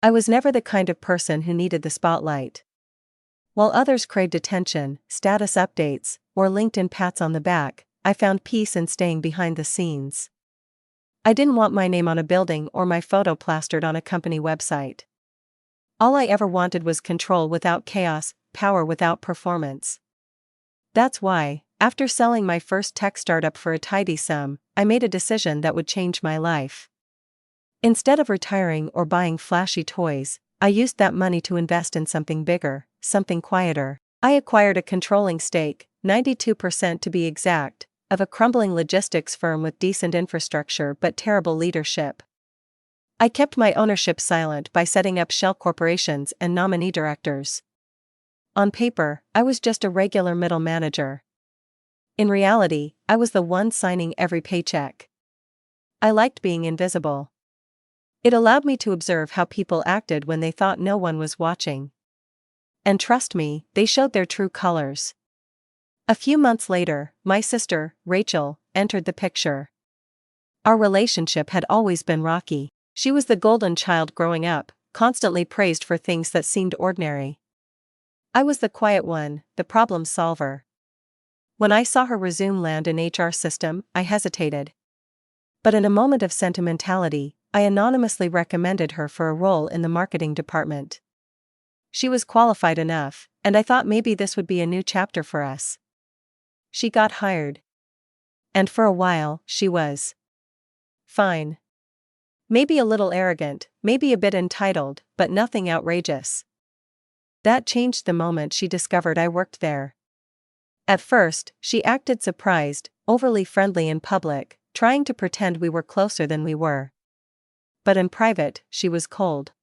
I was never the kind of person who needed the spotlight. While others craved attention, status updates, or LinkedIn pats on the back, I found peace in staying behind the scenes. I didn't want my name on a building or my photo plastered on a company website. All I ever wanted was control without chaos, power without performance. That's why, after selling my first tech startup for a tidy sum, I made a decision that would change my life. Instead of retiring or buying flashy toys, I used that money to invest in something bigger, something quieter. I acquired a controlling stake, 92% to be exact, of a crumbling logistics firm with decent infrastructure but terrible leadership. I kept my ownership silent by setting up shell corporations and nominee directors. On paper, I was just a regular middle manager. In reality, I was the one signing every paycheck. I liked being invisible. It allowed me to observe how people acted when they thought no one was watching. And trust me, they showed their true colors. A few months later, my sister, Rachel, entered the picture. Our relationship had always been rocky. She was the golden child growing up, constantly praised for things that seemed ordinary. I was the quiet one, the problem solver. When I saw her resume land in HR system, I hesitated. But in a moment of sentimentality, I anonymously recommended her for a role in the marketing department. She was qualified enough, and I thought maybe this would be a new chapter for us. She got hired. And for a while, she was fine. Maybe a little arrogant, maybe a bit entitled, but nothing outrageous. That changed the moment she discovered I worked there. At first, she acted surprised, overly friendly in public, trying to pretend we were closer than we were. But in private, she was cold.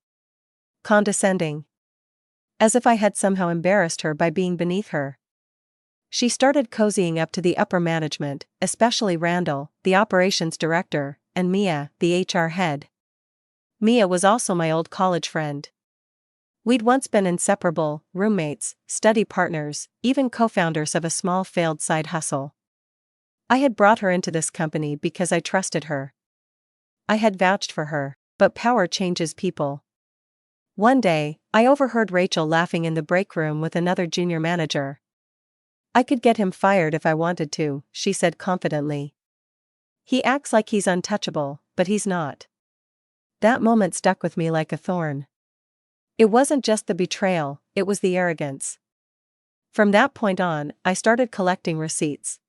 Condescending. As if I had somehow embarrassed her by being beneath her. She started cozying up to the upper management, especially Randall, the operations director, and Mia, the HR head. Mia was also my old college friend. We'd once been inseparable, roommates, study partners, even co-founders of a small failed side hustle. I had brought her into this company because I trusted her. I had vouched for her, but power changes people. One day, I overheard Rachel laughing in the break room with another junior manager. I could get him fired if I wanted to, she said confidently. He acts like he's untouchable, but he's not. That moment stuck with me like a thorn. It wasn't just the betrayal, it was the arrogance. From that point on, I started collecting receipts.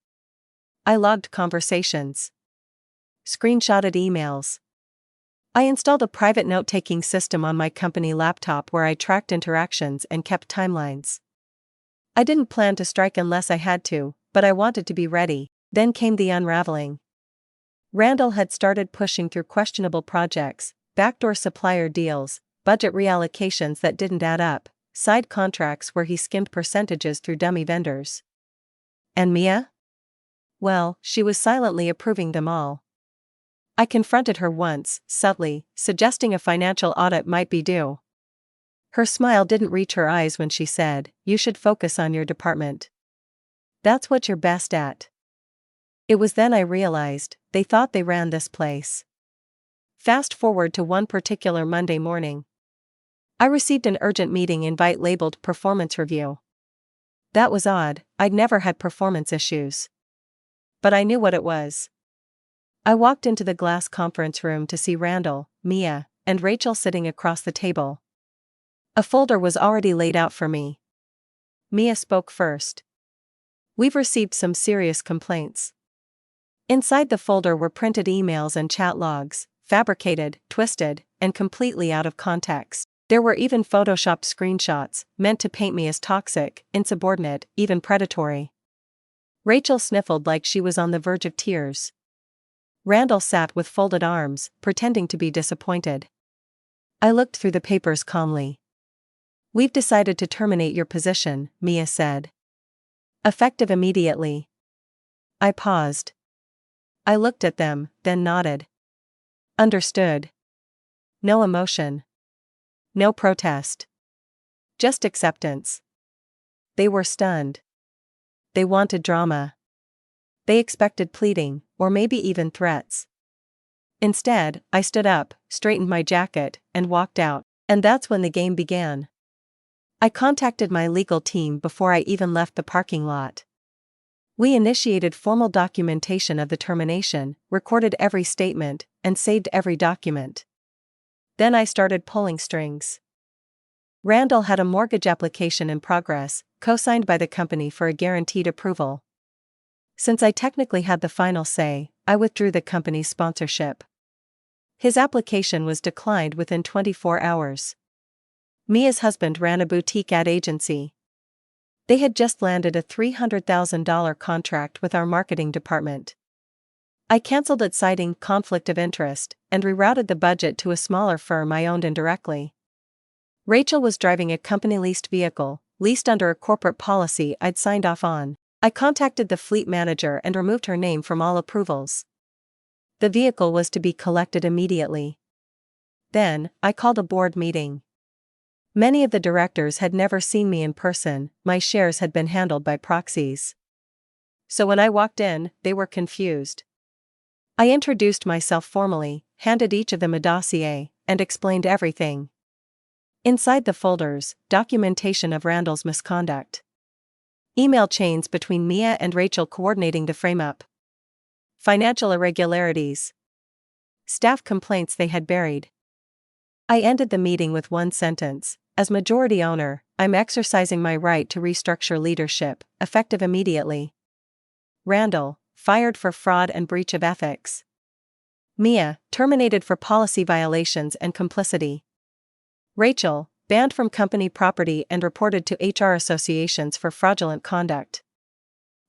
I logged conversations. Screenshotted emails. I installed a private note-taking system on my company laptop where I tracked interactions and kept timelines. I didn't plan to strike unless I had to, but I wanted to be ready. Then came the unraveling. Randall had started pushing through questionable projects, backdoor supplier deals, budget reallocations that didn't add up, side contracts where he skimmed percentages through dummy vendors. And Mia? Well, she was silently approving them all. I confronted her once, subtly, suggesting a financial audit might be due. Her smile didn't reach her eyes when she said, "You should focus on your department. That's what you're best at." It was then I realized, they thought they ran this place. Fast forward to one particular Monday morning. I received an urgent meeting invite labeled performance review. That was odd, I'd never had performance issues. But I knew what it was. I walked into the glass conference room to see Randall, Mia, and Rachel sitting across the table. A folder was already laid out for me. Mia spoke first. "We've received some serious complaints." Inside the folder were printed emails and chat logs, fabricated, twisted, and completely out of context. There were even photoshopped screenshots, meant to paint me as toxic, insubordinate, even predatory. Rachel sniffled like she was on the verge of tears. Randall sat with folded arms, pretending to be disappointed. I looked through the papers calmly. "We've decided to terminate your position," Mia said. "Effective immediately." I paused. I looked at them, then nodded. Understood. No emotion. No protest. Just acceptance. They were stunned. They wanted drama. They expected pleading, or maybe even threats. Instead, I stood up, straightened my jacket, and walked out. And that's when the game began. I contacted my legal team before I even left the parking lot. We initiated formal documentation of the termination, recorded every statement, and saved every document. Then I started pulling strings. Randall had a mortgage application in progress, co-signed by the company for a guaranteed approval. Since I technically had the final say, I withdrew the company's sponsorship. His application was declined within 24 hours. Mia's husband ran a boutique ad agency. They had just landed a $300,000 contract with our marketing department. I canceled it citing conflict of interest and rerouted the budget to a smaller firm I owned indirectly. Rachel was driving a company-leased vehicle, leased under a corporate policy I'd signed off on. I contacted the fleet manager and removed her name from all approvals. The vehicle was to be collected immediately. Then, I called a board meeting. Many of the directors had never seen me in person, my shares had been handled by proxies. So when I walked in, they were confused. I introduced myself formally, handed each of them a dossier, and explained everything. Inside the folders, documentation of Randall's misconduct. Email chains between Mia and Rachel coordinating the frame-up. Financial irregularities. Staff complaints they had buried. I ended the meeting with one sentence: as majority owner, I'm exercising my right to restructure leadership, effective immediately. Randall, fired for fraud and breach of ethics. Mia, terminated for policy violations and complicity. Rachel, banned from company property and reported to HR associations for fraudulent conduct.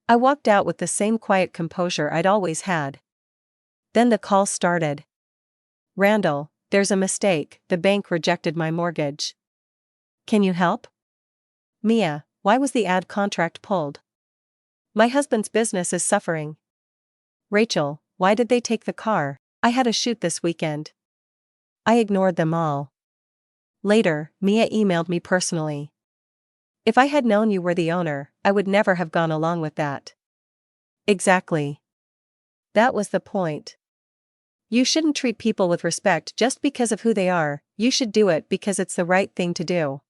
I walked out with the same quiet composure I'd always had. Then the call started. Randall, there's a mistake, the bank rejected my mortgage. Can you help? Mia, why was the ad contract pulled? My husband's business is suffering. Rachel, why did they take the car? I had a shoot this weekend. I ignored them all. Later, Mia emailed me personally. If I had known you were the owner, I would never have gone along with that. Exactly. That was the point. You shouldn't treat people with respect just because of who they are, you should do it because it's the right thing to do.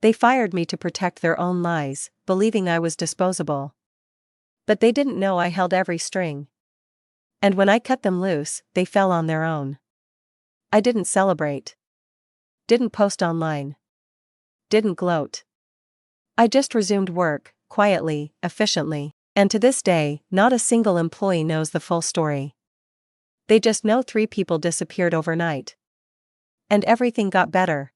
They fired me to protect their own lies, believing I was disposable. But they didn't know I held every string. And when I cut them loose, they fell on their own. I didn't celebrate. Didn't post online. Didn't gloat. I just resumed work, quietly, efficiently, and to this day, not a single employee knows the full story. They just know 3 people disappeared overnight. And everything got better.